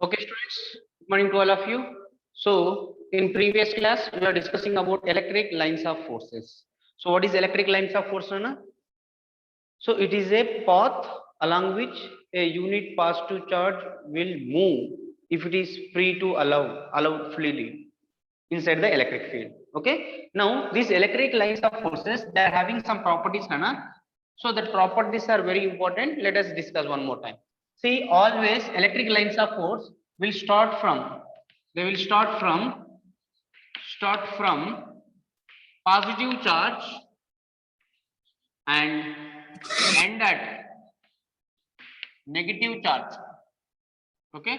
Okay, students, good morning to all of you. So, in previous class, we are discussing about electric lines of forces. So, what is electric lines of force, Rana? So, it is a path along which a unit positive charge will move if it is free to allowed freely inside the electric field. Okay. Now, these electric lines of forces, they are having some properties, Rana. So, the properties are very important. Let us discuss one more time. See, always electric lines of force will start from, they will start from positive charge and end at negative charge. Okay,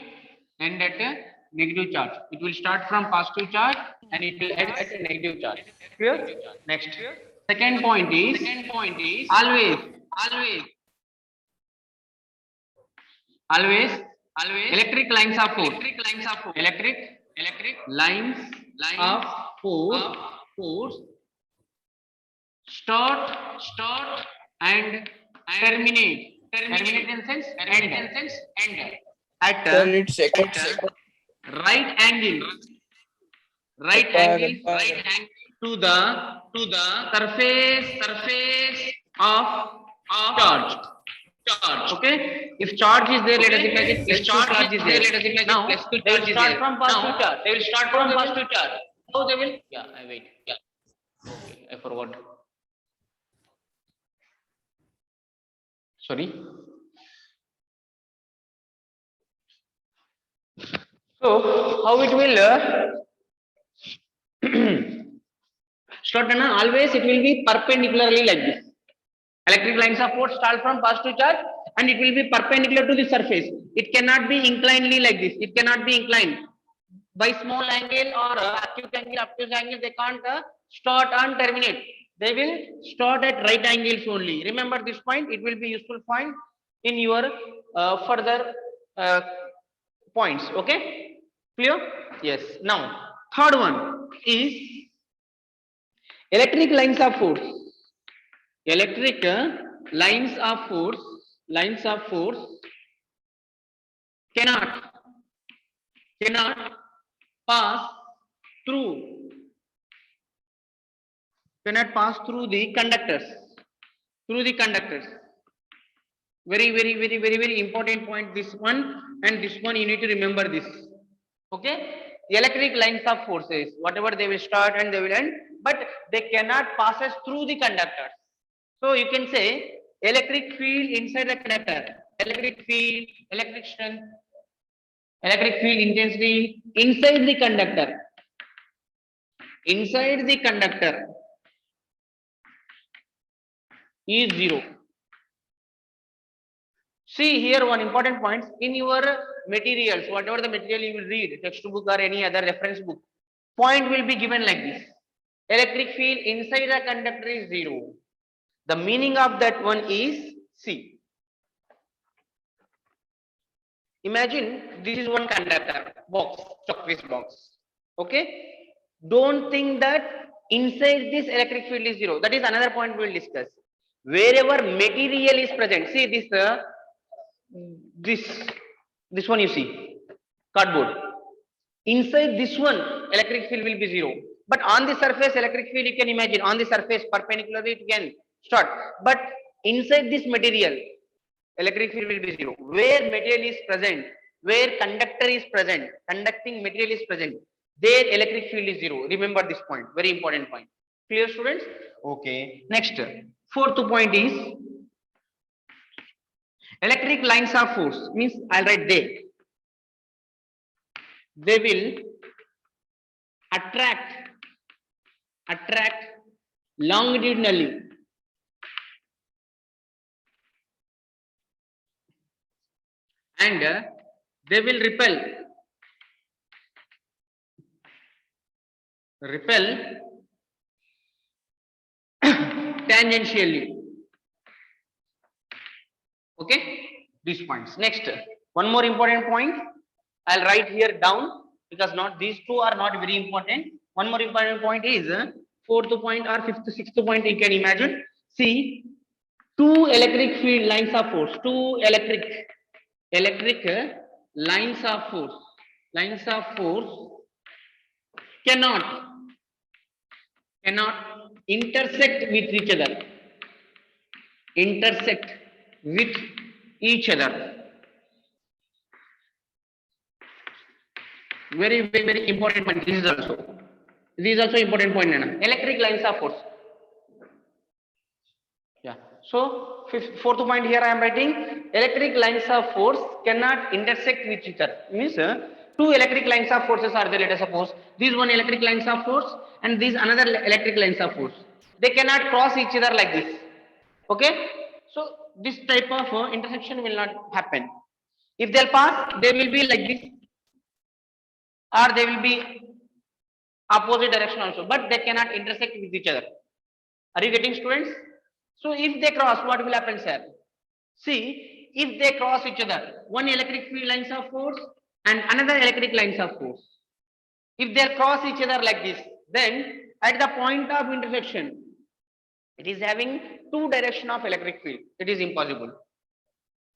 end at a negative charge. It will start from positive charge and it will end at a negative charge. Clear? Next. Second point is always, always, always electric lines of force. Electric lines of force start and terminate in sense end at Sir, it's second. right angle to the surface of charge. Okay, if charge is there, let us imagine plus 2 charge is there. Now they will start from positive charge. How they will? Yeah, I wait. Okay, I forgot. Sorry. So how it will start? Always it will be perpendicularly like this. Electric lines of force start from positive charge and it will be perpendicular to the surface. It cannot be inclinedly like this. It cannot be inclined by small angle or acute angle, obtuse angle. They can't start and terminate. They will start at right angles only. Remember this point. It will be useful point in your further points. Okay, clear? Yes. Now third one is electric lines of force. Electric lines of force cannot pass through the conductors. Very important point, this one and this one. You need to remember this. Okay, the electric lines of forces, whatever they will start and they will end, but they cannot passes through the conductors. So you can say electric field inside the conductor, electric field, electric strength, electric field intensity inside the conductor is zero. See here one important point in your materials, whatever the material you will read, textbook or any other reference book, point will be given like this. Electric field inside the conductor is zero. The meaning of that one is, see, imagine this is one conductor box, chalk-piece box. Okay, don't think that inside this electric field is zero. That is another point we will discuss. Wherever material is present, see this this one, you see cardboard. Inside this one electric field will be zero, but on the surface electric field, you can imagine on the surface perpendicularly it can start, but inside this material electric field will be zero. Where material is present, where conductor is present, conducting material is present, there electric field is zero. Remember this point, very important point. Clear, students? Okay, next fourth point is electric lines of force means, I'll write they will attract longitudinally and they will repel tangentially. Okay, these points. Next, one more important point I'll write here down, because not these two are not very important. One more important point is fourth point or fifth, sixth point. You can imagine, see, two electric field lines of force, two electric lines of force cannot intersect with each other, very very very important point. This is also important point, Nana. Electric lines of force. Yeah. So fourth point here I am writing, electric lines of force cannot intersect with each other. Means two electric lines of forces are there. Let us suppose these one electric lines of force and these another electric lines of force. They cannot cross each other like this. Okay. So this type of intersection will not happen. If they'll pass, they will be like this, or they will be opposite direction also, but they cannot intersect with each other. Are you getting, students? So if they cross, what will happen, sir? See, if they cross each other, one electric field lines of force and another electric lines of force, if they cross each other like this, then at the point of intersection, it is having two direction of electric field. It is impossible.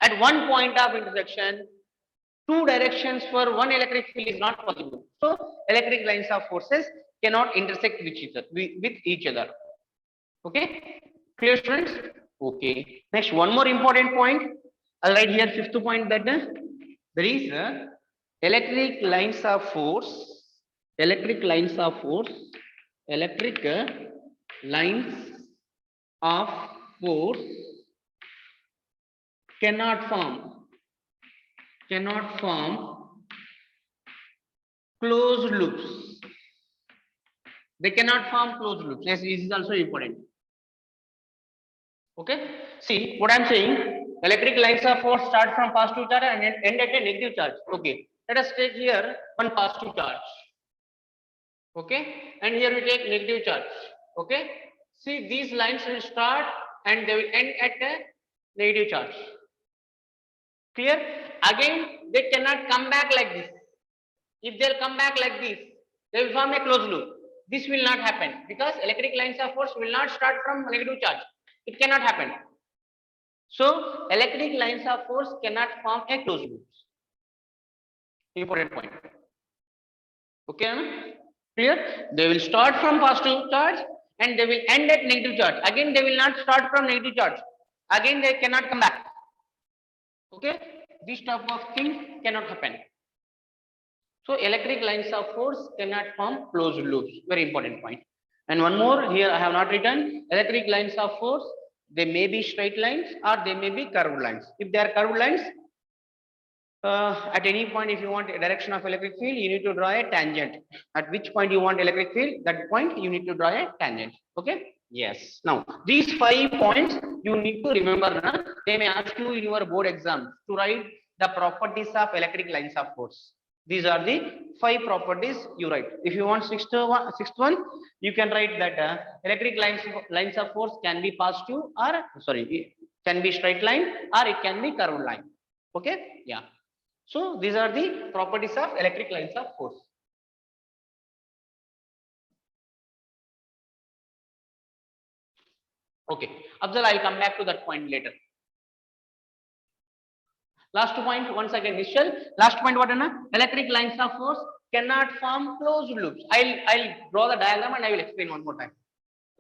At one point of intersection, two directions for one electric field is not possible. So electric lines of forces cannot intersect with each other. Okay, clear, students? Okay. Next, one more important point. I'll write here fifth point, that there is electric lines of force. Electric lines of force cannot form closed loops. They cannot form closed loops. Yes, this is also important. Okay. See what I'm saying. Electric lines of force start from positive charge and end at a negative charge. Okay. Let us take here one positive charge. Okay. And here we take negative charge. Okay. See, these lines will start and they will end at a negative charge. Clear? Again, they cannot come back like this. If they'll come back like this, they will form a closed loop. This will not happen because electric lines of force will not start from negative charge. It cannot happen. So electric lines of force cannot form a closed loop. Important point. Okay, clear? They will start from positive charge and they will end at negative charge. Again, they will not start from negative charge. Again, they cannot come back. Okay, this type of thing cannot happen. So electric lines of force cannot form closed loops. Very important point. And one more here I have not written. Electric lines of force, they may be straight lines or they may be curved lines. If they are curved lines, at any point, if you want a direction of electric field, you need to draw a tangent. At which point you want electric field, that point you need to draw a tangent. Okay. Yes. Now these 5 points you need to remember. They may ask you in your board exam to write the properties of electric lines of force. These are the 5 properties you write. If you want sixth one, you can write that electric lines of force can be positive or sorry, can be straight line or it can be curved line. Okay. Yeah. So these are the properties of electric lines of force. Okay, Afzal, I'll come back to that point later. Last point, once again, initial. Last point, what? Electric lines of force cannot form closed loops. I'll draw the diagram and I will explain one more time.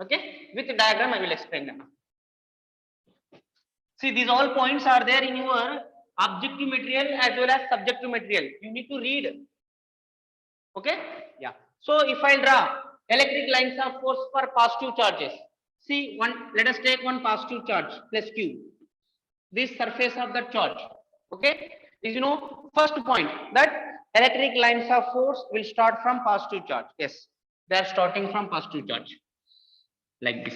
Okay, with the diagram I will explain them. See, these all points are there in your objective material as well as subjective material. You need to read. Okay, yeah. So if I draw electric lines of force for positive charges, see let us take one positive charge plus Q. This surface of the charge. Okay, is first point that electric lines of force will start from positive charge. Yes, they are starting from positive charge like this.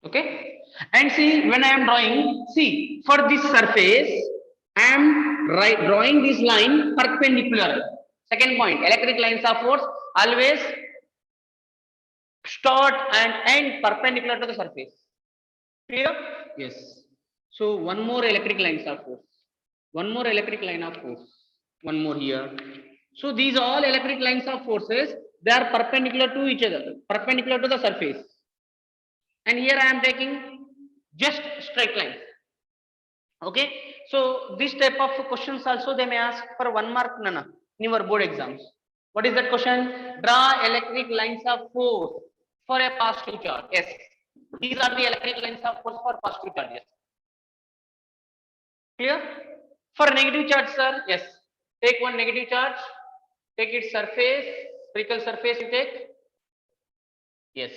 Okay, and see when I am drawing, see for this surface I am drawing this line perpendicular. Second point, electric lines of force always start and end perpendicular to the surface. Clear? Yes. So one more electric lines of force. One more electric line of force. One more here. So these all electric lines of forces, they are perpendicular to each other, perpendicular to the surface. And here I am taking just straight lines. Okay, so this type of questions also they may ask for 1 mark, Nana, in your board exams. What is that question? Draw electric lines of force for a positive charge. Yes, these are the electric lines of force for positive charges. Clear? For negative charge, sir, yes. Take one negative charge, take its surface, spherical surface you take. Yes.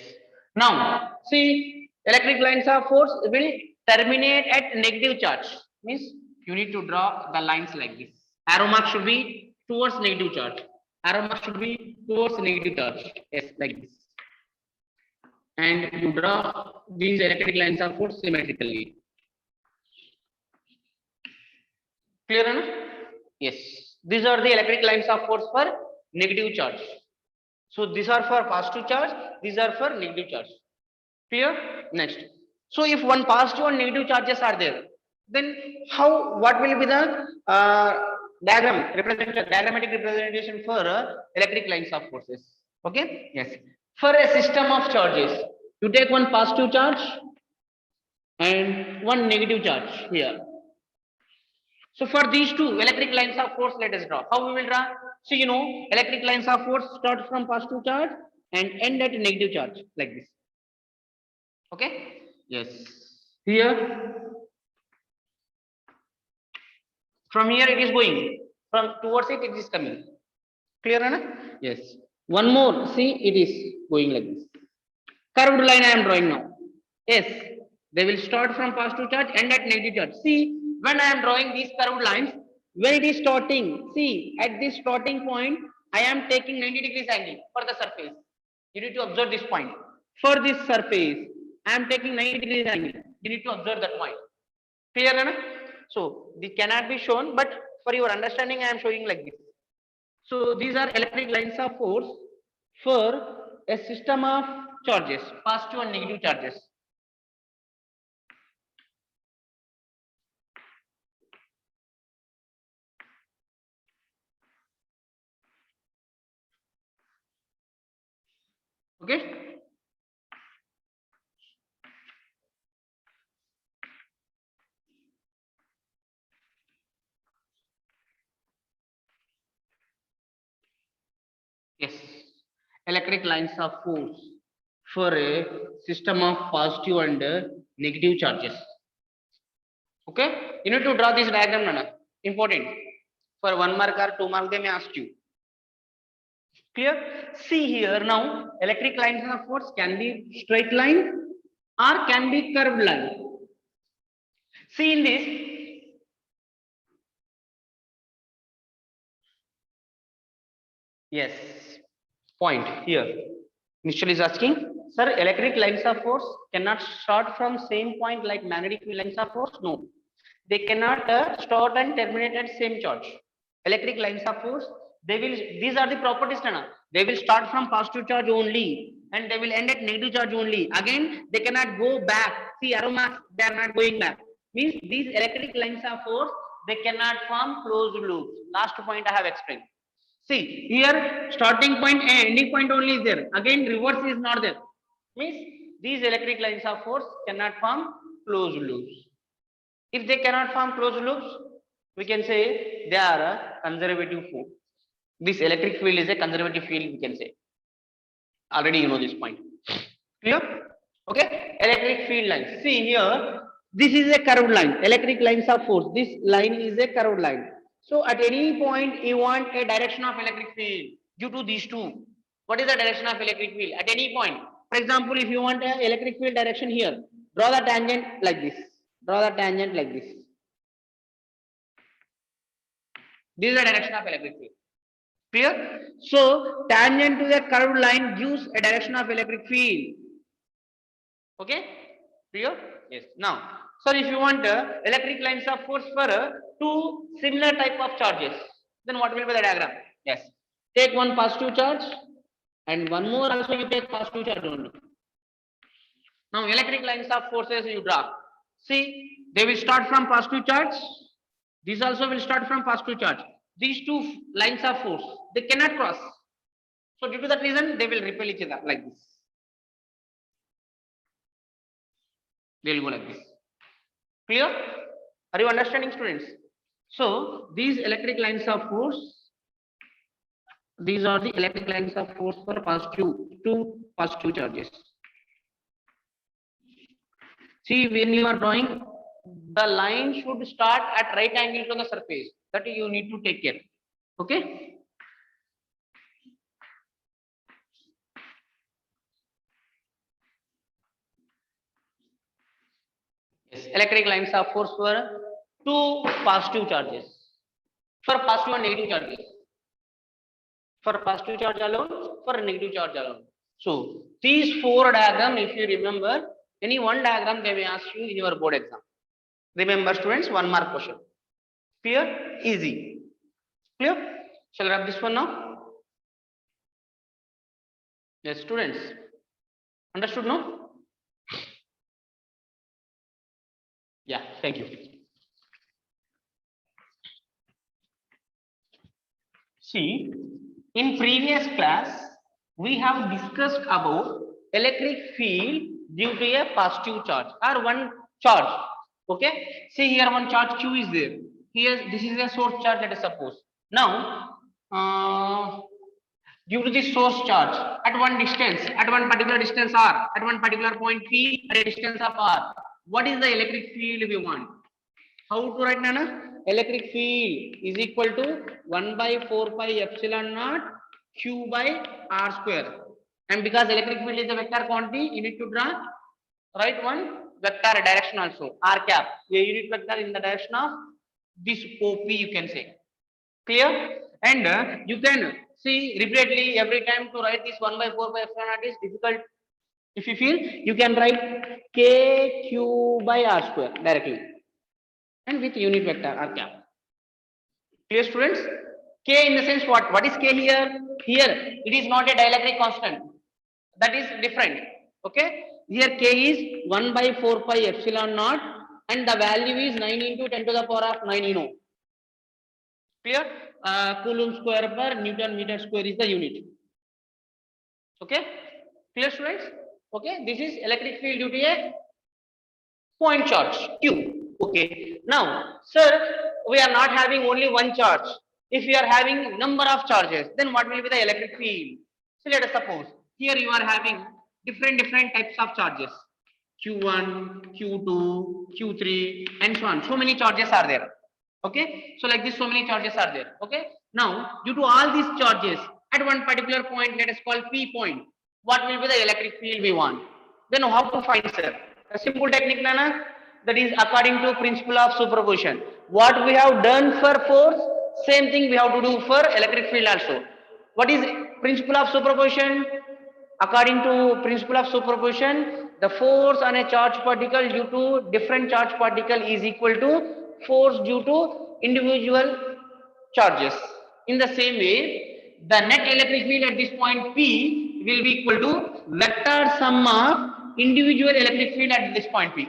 Now, see, electric lines of force will terminate at negative charge. Means you need to draw the lines like this. Arrow mark should be towards negative charge. Arrow mark should be towards negative charge. Yes, like this. And you draw these electric lines of force symmetrically. Clear enough? Yes. These are the electric lines of force for negative charge. So these are for positive charge, these are for negative charge. Clear? Next. So if one positive and negative charges are there, then what will be the diagrammatic representation for electric lines of forces? Okay? Yes. For a system of charges, you take one positive charge and one negative charge here. So for these two electric lines of force, let us draw. How we will draw? So you know, electric lines of force start from positive charge and end at negative charge like this. Okay? Yes. Here, from here it is going. From towards it is coming. Clear enough? Yes. One more. See, it is going like this. Curved line I am drawing now. Yes. They will start from positive charge, end at negative charge. See, when I am drawing these curved lines, when it is starting, see, at this starting point, I am taking 90 degrees angle for the surface. You need to observe this point. For this surface, I am taking 90 degrees angle. You need to observe that point. Clear enough? So, this cannot be shown, but for your understanding, I am showing like this. So, these are electric lines of force for a system of charges, positive and negative charges. Okay? Yes. Electric lines of force for a system of positive and negative charges. Okay? You need to draw this diagram, Nana. Important. For 1 mark or 2 mark, they may ask you. Clear? See here now, electric lines of force can be straight line or can be curved line. See in this, yes, point here. Nishal is asking, sir, electric lines of force cannot start from same point like magnetic lines of force? No, they cannot start and terminate at same charge. Electric lines of force, these are the properties, Nana. They will start from positive charge only and they will end at negative charge only. Again, they cannot go back. See, arrow marks, they are not going back. Means these electric lines of force, they cannot form closed loops. Last point I have explained. See, here starting point and ending point only is there. Again, reverse is not there. Means these electric lines of force cannot form closed loops. If they cannot form closed loops, we can say they are a conservative field. This electric field is a conservative field, we can say. Already you know this point. Clear? Okay? Electric field lines. See here, this is a curved line. Electric lines of force. This line is a curved line. So at any point you want a direction of electric field due to these two. What is the direction of electric field? At any point. For example, if you want an electric field direction here, draw the tangent like this. Draw the tangent like this. This is the direction of electric field. Clear? So tangent to the curved line gives a direction of electric field. Okay? Clear? Yes. Now, sir, if you want electric lines of force for two similar type of charges, then what will be the diagram? Yes. Take one positive charge and one more also you take positive charge only. Now, electric lines of forces you draw. See, they will start from positive charge. These also will start from positive charge. These two lines of force, they cannot cross. So, due to that reason, they will repel each other like this. They will go like this. Clear? Are you understanding, students? So these electric lines of force, these are the electric lines of force for positive, two positive charges. See, when you are drawing, the line should start at right angle to the surface. That you need to take care. Okay. Yes, electric lines of force for two positive charges. For positive and negative charges. For positive charge alone, for negative charge alone. So these four diagram, if you remember, any one diagram they may ask you in your board exam. Remember, students, 1 mark question. Clear? Easy. Clear? Shall I wrap this one now? Yes, students. Understood, no? Yeah, thank you. See, in previous class, we have discussed about electric field due to a positive charge or one charge. Okay, see here one charge Q is there. Here, this is a source charge, let us suppose. Now, due to the source charge at one distance, at one particular distance R, at one particular point P, at a distance of R, what is the electric field we want? How to write, Nana? Electric field is equal to 1 by 4 pi epsilon naught Q by R square. And because electric field is a vector quantity, you need to draw, write one vector direction also, R cap, a unit vector in the direction of this OP, you can say. Clear? And you can see repeatedly every time to write this 1 by 4 pi epsilon naught is difficult. If you feel, you can write KQ by R square directly. And with unit vector R cap. Clear, students? K in the sense what? What is K here? Here it is not a dielectric constant. That is different. Okay. Here K is 1 by 4 pi epsilon naught and the value is 9 into 10 to the power of 9, you know. Clear? Coulomb square per Newton meter square is the unit. Okay. Clear, students? Okay. This is electric field due to a point charge Q. Okay. Now, sir, we are not having only one charge. If we are having number of charges, then what will be the electric field? So let us suppose here you are having different types of charges. Q1, Q2, Q3, and so on. So many charges are there. Okay. So like this, so many charges are there. Okay. Now, due to all these charges, at one particular point, let us call P point. What will be the electric field we want? Then how to find, sir? A simple technique, Nana. That is according to principle of superposition. What we have done for force, same thing we have to do for electric field also. What is principle of superposition? According to principle of superposition, the force on a charged particle due to different charged particle is equal to force due to individual charges. In the same way, the net electric field at this point P will be equal to vector sum of individual electric field at this point P.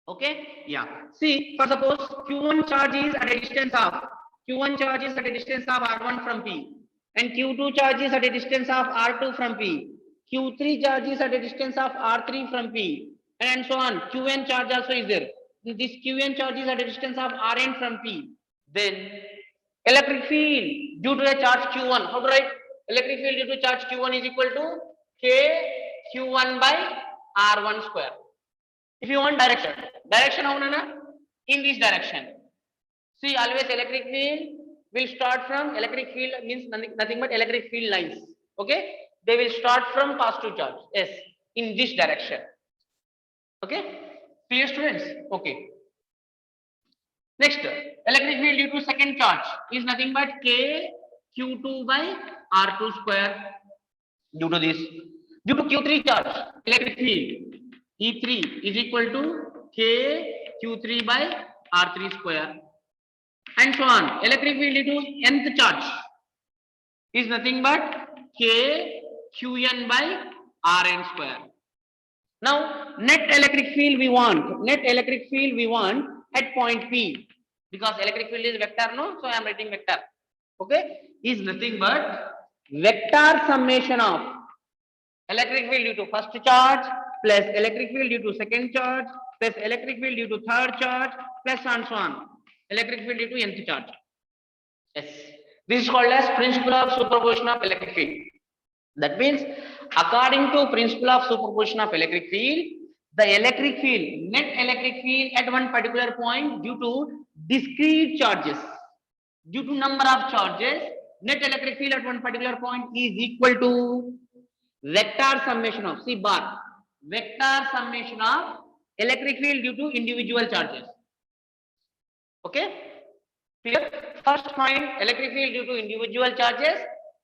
Okay, yeah. See, for suppose Q1 charge is at a distance of R1 from P, and Q2 charge is at a distance of R2 from P, Q3 charge is at a distance of R3 from P, and so on. Qn charge also is there. This Qn charge is at a distance of Rn from P. Then electric field due to a charge Q1. How to write? Electric field due to charge Q1 is equal to K Q1 by R1 square. If you want direction how, Nana? In this direction. See, always electric field will start from, electric field means nothing but electric field lines. Okay, they will start from positive charge. Yes, in this direction. Okay, clear, students? Okay. Next, electric field due to second charge is nothing but K Q2 by R2 square. Due to this, due to Q3 charge, electric field E3 is equal to K Q3 by R3 square, and so on. Electric field due to nth charge is nothing but K Qn by Rn square. Now, net electric field we want at point P, because electric field is vector, no? So I am writing vector. Okay, is nothing but vector summation of electric field due to first charge plus electric field due to second charge plus electric field due to third charge plus and so on. Electric field due to nth charge. Yes. This is called as principle of superposition of electric field. That means according to principle of superposition of electric field, the electric field, net electric field at one particular point due to discrete charges, due to number of charges, net electric field at one particular point is equal to vector summation of, see bar, vector summation of electric field due to individual charges. Okay? Clear? First find electric field due to individual charges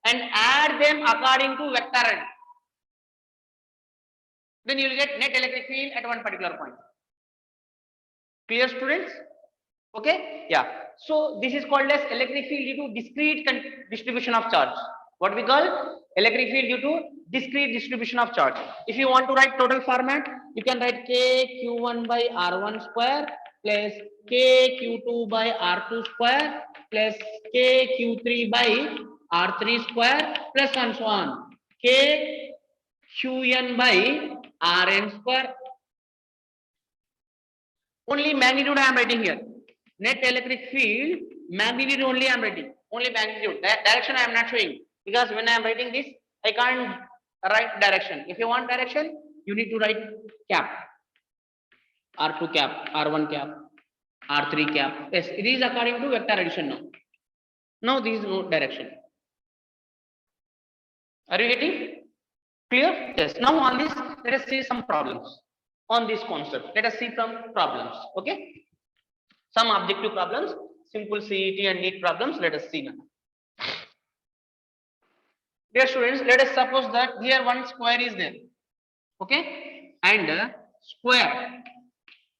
and add them according to vector. Then you will get net electric field at one particular point. Clear, students? Okay? Yeah. So this is called as electric field due to discrete distribution of charge. What we call electric field due to discrete distribution of charge. If you want to write total format, you can write k q1 by r1 square plus k q2 by r2 square plus k q3 by r3 square plus and so on. K qn by rn square. Only magnitude I am writing here. Net electric field magnitude only I am writing. Only magnitude. Direction I am not showing, because when I am writing this, I can't write direction. If you want direction, you need to write cap. R2 cap, R1 cap, R3 cap. Yes, it is according to vector addition now. Now this is no direction. Are you getting clear? Yes. Now on this, let us see some problems on this concept. Let us see some problems. Okay. Some objective problems, simple CET and NEET problems. Let us see now. Dear students, let us suppose that here one square is there. Okay. And square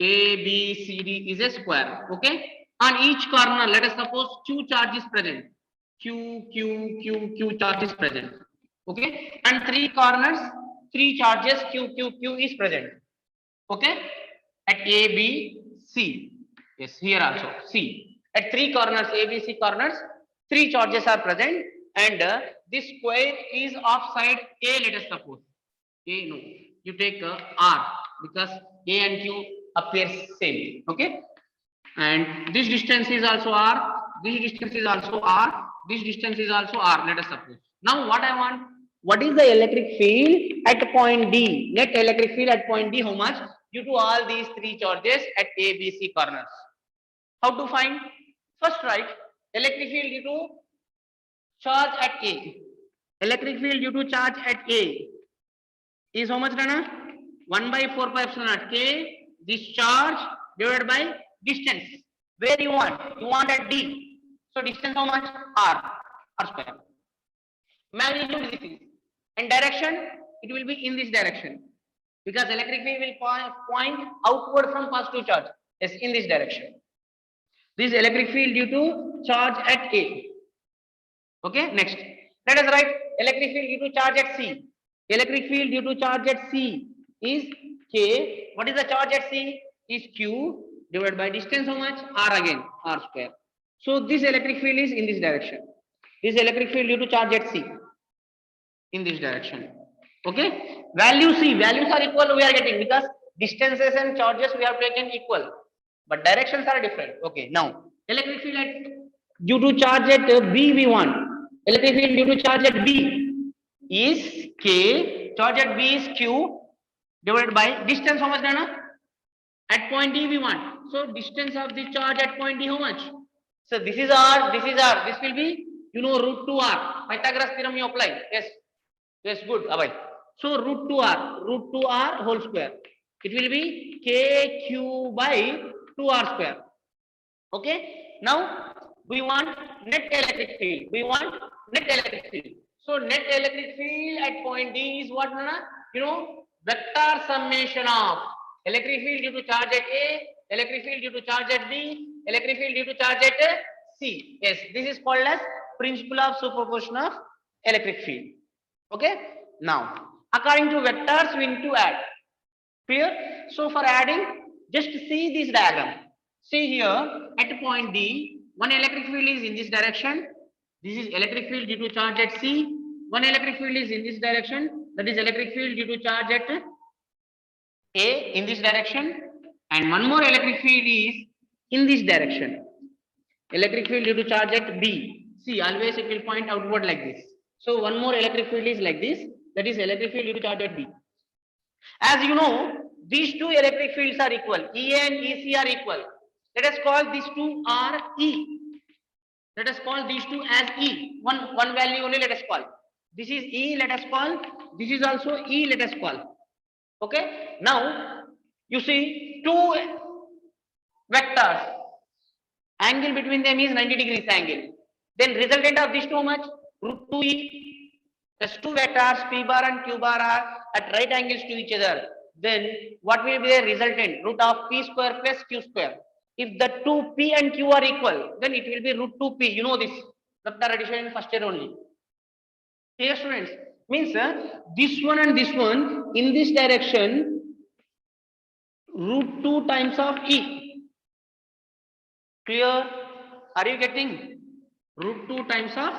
ABCD is a square. Okay. On each corner, let us suppose Q charge is present. Q charge is present. Okay. And three corners, three charges Q is present. Okay. At A, B, C. Yes, here also C. At three corners, A, B, C corners, three charges are present, and this square is of side A. Let us suppose A. No, you take R, because A and Q appear same. Okay, and this distance is also R. This distance is also R. This distance is also R. Let us suppose. Now, what I want? What is the electric field at point D? Net electric field at point D, how much? Due to all these three charges at A, B, C corners. How to find? First write electric field due to charge at A. Electric field due to charge at A is how much, Rana? 1 by 4 pi epsilon naught K, this charge divided by distance. Where you want? You want at D. So distance how much? R square. Magnitude is, and direction, it will be in this direction, because electric field will point outward from positive charge. Yes, in this direction. This electric field due to charge at A. Okay, next. Let us write electric field due to charge at C. Electric field due to charge at C is K. What is the charge at C? Is Q divided by distance how much? R again, R square. So this electric field is in this direction. This electric field due to charge at C in this direction. Okay, value C, values are equal, we are getting, because distances and charges we have taken equal, but directions are different. Okay, now electric field at due to charge at B we want. Electric field due to charge at B is K, charge at B is Q divided by distance how much, Dana? At point D we want. So distance of the charge at point D how much? So this is R, this is R. This will be, you know, root 2R. Pythagoras theorem you apply. Yes. Yes, good. Abhay. So root 2R whole square. It will be KQ by 2R square. Okay. Now we want net electric field. We want net electric field. So net electric field at point D is what, Nana? You know, vector summation of electric field due to charge at A, electric field due to charge at B, electric field due to charge at C. Yes, this is called as principle of superposition of electric field. Okay. Now, according to vectors, we need to add. Clear? So for adding, just see this diagram. See here at point D, one electric field is in this direction. This is electric field due to charge at C. One electric field is in this direction. That is electric field due to charge at A in this direction. and one more electric field is in this direction. Electric field due to charge at B. See, always it will point outward like this. So one more electric field is like this. That is electric field due to charge at B. As you know, these two electric fields are equal. EA and EC are equal. Let us call these two are E. Let us call these two as E. One value only let us call. This is E, let us call. This is also E, let us call. Okay. Now, you see two vectors. Angle between them is 90 degrees angle. Then resultant of this two how much? Root 2E. Plus two vectors P bar and Q bar are at right angles to each other. Then what will be the resultant? Root of P square plus Q square. If the two P and Q are equal, then it will be root 2P. You know this. Vector addition in first year only. Here students, means this one and this one in this direction, root 2 times of E. Clear? Are you getting? Root 2 times of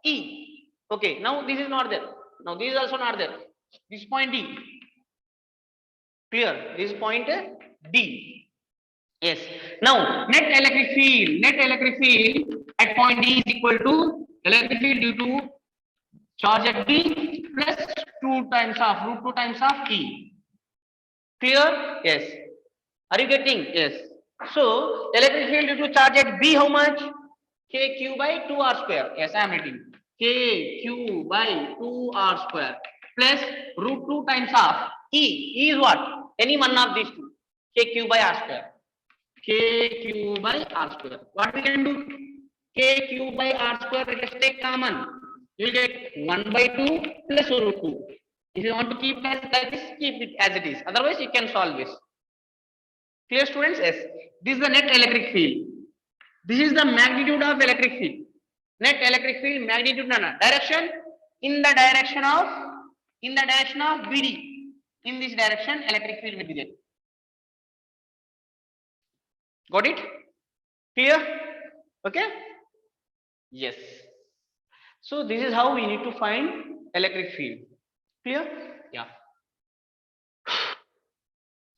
E. Okay, now this is not there. Now this is also not there. This point D. Clear? This point D. Yes. Now net electric field. Net electric field at point D is equal to electric field due to charge at B plus 2 times of root 2 times of E. Clear? Yes. Are you getting? Yes. So electric field due to charge at B how much? KQ by 2R square. Yes, I am writing. KQ by 2R square plus root 2 times of E. E is what? Any one of these two. KQ by R square. KQ by R square. What we can do? KQ by R square, let us take common. You will get 1 by 2 plus root 2. If you want to keep it as like this, keep it as it is. Otherwise, you can solve this. Clear students? Yes. This is the net electric field. This is the magnitude of electric field. Net electric field magnitude direction in the direction of BD. In this direction, electric field will be there. Got it? Clear? Okay? Yes. So this is how we need to find electric field. Clear? Yeah.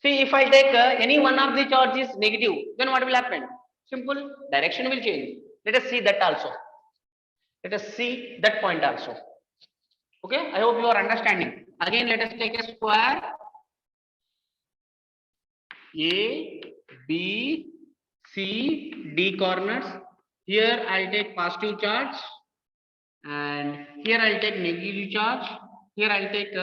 See, if I take any one of the charge is negative, then what will happen? Simple, direction will change. Let us see that also. Let us see that point also. Okay, I hope you are understanding. Again, let us take a square. A, B, C, D corners. Here I'll take positive charge, and here I'll take negative charge. Here I'll take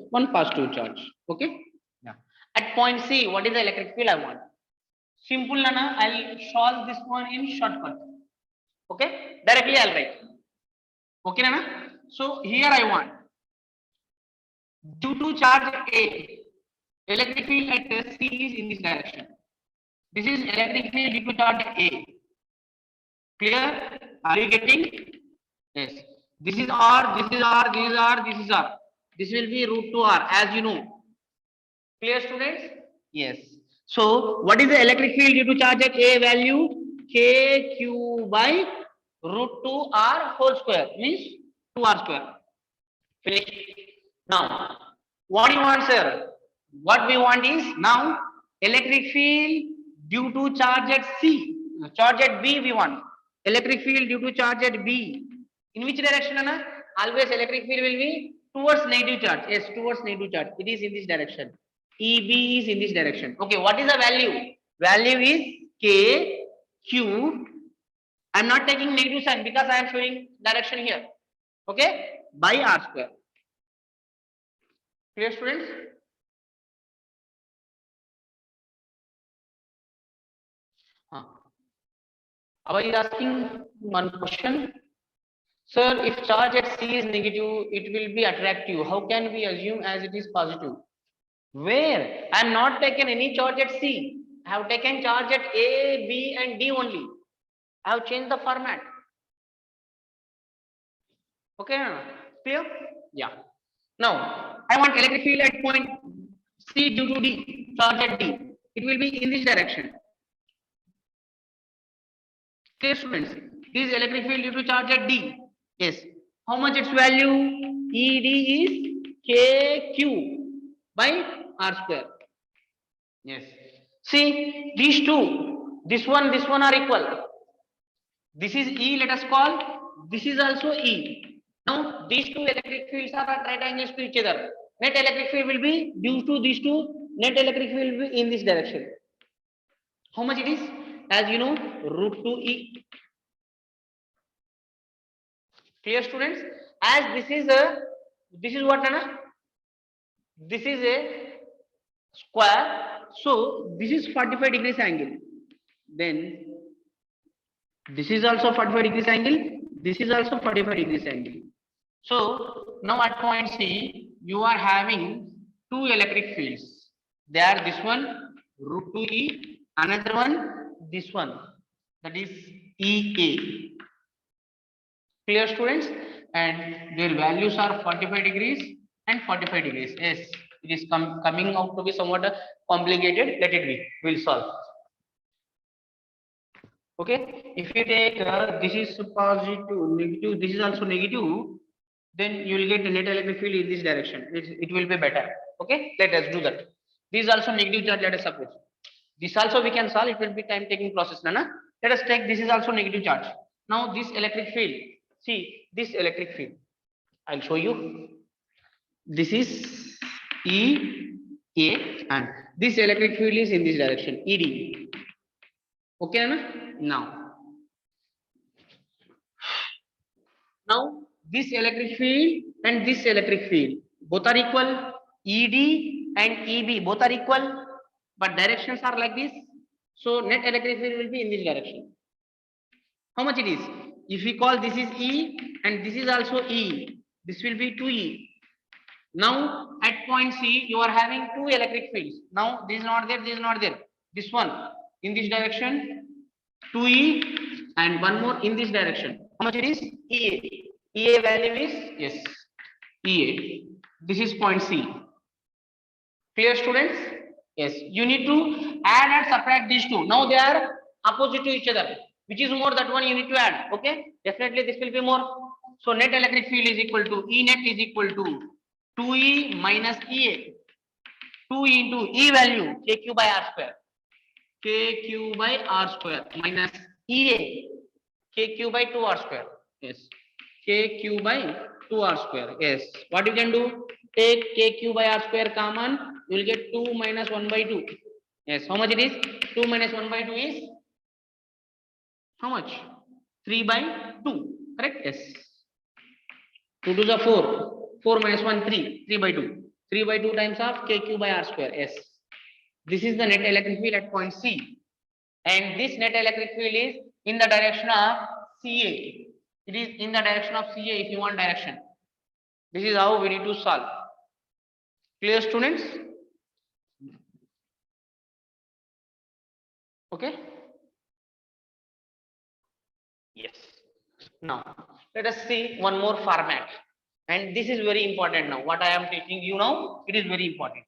one positive charge. Okay. Yeah. At point C, what is the electric field I want? Simple, Nana. I'll solve this one in shortcut. Okay. Directly I'll write. Okay, Nana. So here I want due to charge A, electric field at C is in this direction. This is electric field due to charge A. Clear? Are you getting? Yes. This is R, this is R, this is R, this is R. This will be root 2R, as you know. Clear, students? Yes. So, what is the electric field due to charge at A value? KQ by root 2R whole square, means 2R square. Finish. Now, what do you want, sir? What we want is now electric field due to charge at C. Charge at B we want. Electric field due to charge at B. In which direction, Anna? Always electric field will be towards negative charge. Yes, towards negative charge. It is in this direction. EB is in this direction. Okay, what is the value? Value is K, Q. I am not taking negative sign because I am showing direction here. Okay, by R square. Clear, students? Abhay is asking one question. Sir, if charge at C is negative, it will be attractive. How can we assume as it is positive? Where? I am not taken any charge at C. I have taken charge at A, B and D only. I have changed the format. Okay, clear? Yeah. Now, I want electric field at point C due to D, charge at D. It will be in this direction. Clear, students? This is electric field due to charge at D. Yes. How much its value? ED is KQ by r square. Yes. See these two, this one are equal. This is E, let us call. This is also E. Now these two electric fields are at right angles to each other. Net electric field will be due to these two. Net electric field will be in this direction. How much it is? As you know, root 2E. Clear, students? As this is what, Nana? This is a square. So this is 45 degrees angle. Then this is also 45 degrees angle. This is also 45 degrees angle. So now at point C, you are having two electric fields. They are this one, root 2E, another one, this one, that is EA. Clear, students? And their values are 45 degrees and 45 degrees. Yes, it is coming out to be somewhat complicated. Let it be. We'll solve. Okay. If you take this is positive, negative, this is also negative, then you will get the net electric field in this direction. It will be better. Okay. Let us do that. This is also negative charge. Let us suppose. This also we can solve. It will be time taking process. Nana. Let us take this is also negative charge. Now this electric field. See this electric field. I'll show you. This is EA and this electric field is in this direction, ED. Okay, Anna? Now this electric field and this electric field both are equal. ED and EB both are equal, but directions are like this. So net electric field will be in this direction. How much it is? If we call this is E and this is also E, this will be 2E. Now at point C, you are having two electric fields. Now this is not there, this is not there. This one in this direction, 2E, and one more in this direction. How much it is? EA. EA value is, yes, EA. This is point C. Clear, students? Yes. You need to add and subtract these two. Now they are opposite to each other. Which is more, that one you need to add. Okay? Definitely this will be more. So net electric field is equal to E net is equal to 2E minus EA. 2E into E value KQ by R square. KQ by R square minus EA KQ by 2R square. Yes. KQ by 2R square. Yes. What you can do? Take KQ by R square common. You will get 2 minus 1 by 2. Yes. How much it is? 2 minus 1 by 2 is how much? 3 by 2. Correct? Yes. 2 to the 4. 4 minus 1, 3. 3 by 2. 3 by 2 times of KQ by R square. Yes. This is the net electric field at point C. And this net electric field is in the direction of CA. It is in the direction of CA if you want direction. This is how we need to solve. Clear, students? Okay? Yes. Now, let us see one more format. And this is very important now. What I am teaching you now, it is very important.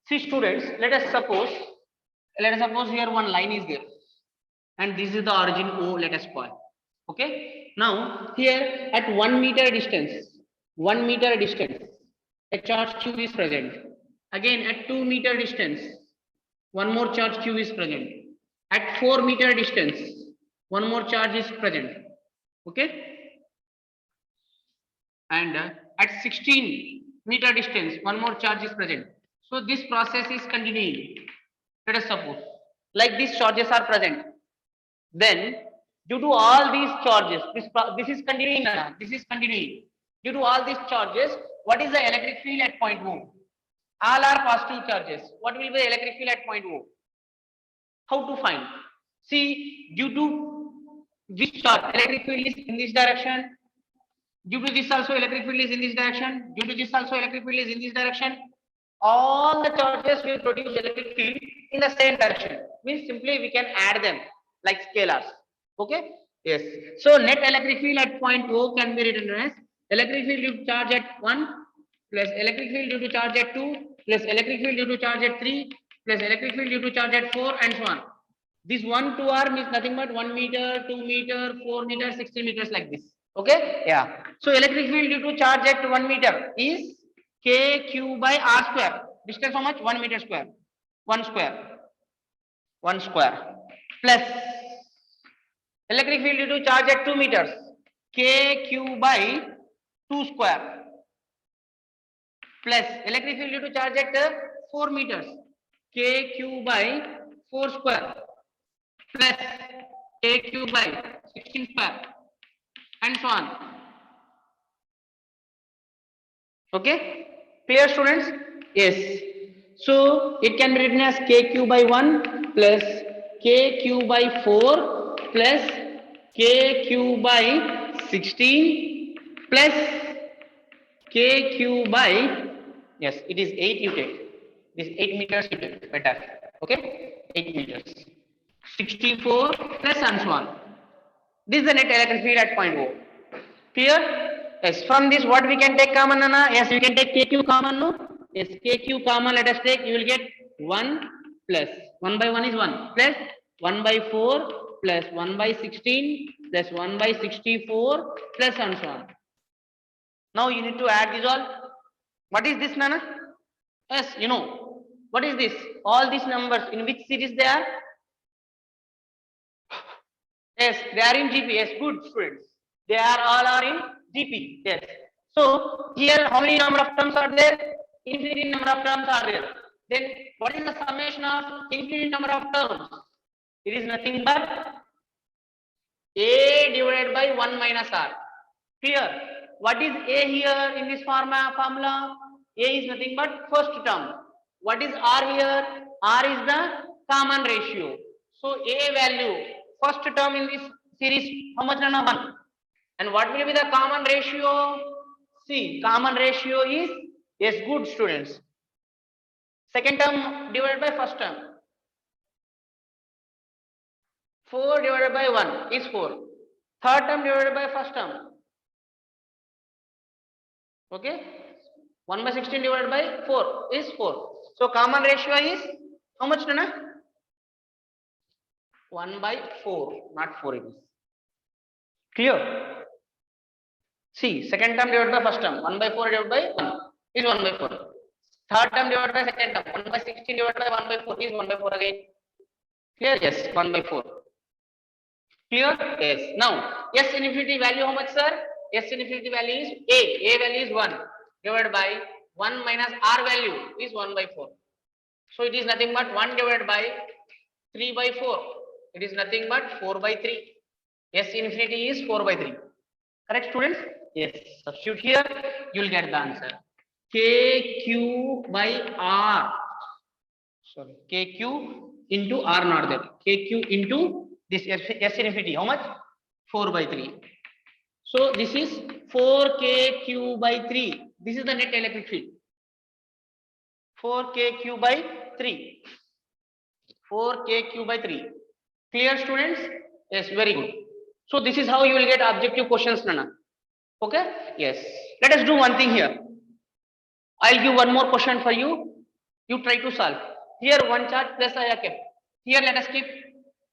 See, students, let us suppose here one line is there. And this is the origin O, let us call. Okay. Now, here at 1 meter distance, a charge Q is present. Again, at 2 meter distance, one more charge Q is present. At 4 meter distance, one more charge is present. Okay. And at 16 meter distance, one more charge is present. So this process is continuing. Let us suppose like these charges are present. Then due to all these charges, this is continuing. This is continuing. Due to all these charges, what is the electric field at point O? All are positive charges. What will be the electric field at point O? How to find? See, due to this charge, electric field is in this direction. Due to this also electric field is in this direction. Due to this also electric field is in this direction. All the charges will produce electric field in the same direction. Means simply we can add them like scalars. Okay? Yes. So net electric field at point O can be written as electric field due to charge at 1 plus electric field due to charge at 2 plus electric field due to charge at 3 plus electric field due to charge at 4 and so on. This 1 to R means nothing but 1 meter, 2 meter, 4 meter, 60 meters like this. Okay? Yeah. So electric field due to charge at 1 meter is KQ by R square. Distance how much? 1 meter square. 1 square. 1 square plus electric field due to charge at 2 meters. KQ by 2 square plus electric field due to charge at 4 meters. KQ by 4 square plus KQ by 16 square and so on. Okay, clear students? Yes. So it can be written as KQ by 1 plus KQ by 4 plus KQ by 16 plus KQ by, yes, it is 8 you take. This 8 meters you take, better. Okay, 8 meters. 64 plus and so on. This is the net electric field at point O. Clear? Yes. From this, what we can take common, Nana? Yes, we can take KQ common, no? Yes, KQ common, let us take, you will get 1 plus 1 by 1 is 1 plus 1 by 4 plus 1 by 16 plus 1 by 64 plus and so on. Now you need to add this all. What is this, Nana? Yes, you know. What is this? All these numbers, in which series they are? Yes, they are in GP. Yes, good students. They are all are in GP. Yes. So here, how many number of terms are there? Infinite number of terms are there. Then what is the summation of infinite number of terms? It is nothing but A divided by 1 minus R. Clear? What is A here in this formula? A is nothing but first term. What is R here? R is the common ratio. So A value, first term in this series, how much? 1. And what will be the common ratio? See, common ratio is, yes, good students. Second term divided by first term. 4 divided by 1 is 4. Third term divided by first term. Okay. 1 by 16 divided by 4 is 4. So common ratio is how much, Nana? 1 by 4, not 4 it is. Clear? See, second term divided by first term, 1 by 4 divided by 1 is 1 by 4. Third term divided by second term, 1 by 16 divided by 1 by 4 is 1 by 4 again. Clear? Yes, 1 by 4. Clear? Yes. Now, S infinity value how much, sir? S infinity value is A. A value is 1 divided by 1 minus R value is 1 by 4. So it is nothing but 1 divided by 3 by 4. It is nothing but 4 by 3. S infinity is 4 by 3. Correct, students? Yes. Substitute here, you will get the answer. KQ by R. Sorry, KQ into R, not that. KQ into this S infinity. How much? 4 by 3. So this is 4KQ by 3. This is the net electric field. 4KQ by 3. 4KQ by 3. Clear, students? Yes, very good. So this is how you will get objective questions, Nana. Okay? Yes. Let us do one thing here. I'll give one more question for you. You try to solve. Here one charge plus I have kept. Here let us keep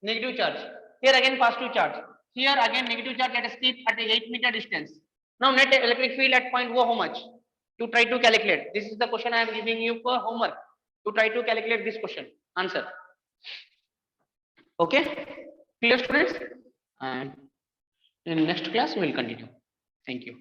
negative charge. Here again positive charge. Here again negative charge, let us keep at a 8 meter distance. Now net electric field at point O, how much? You try to calculate. This is the question I am giving you for homework. You try to calculate this question. Answer. Okay? Clear, students? And in next class we will continue. Thank you.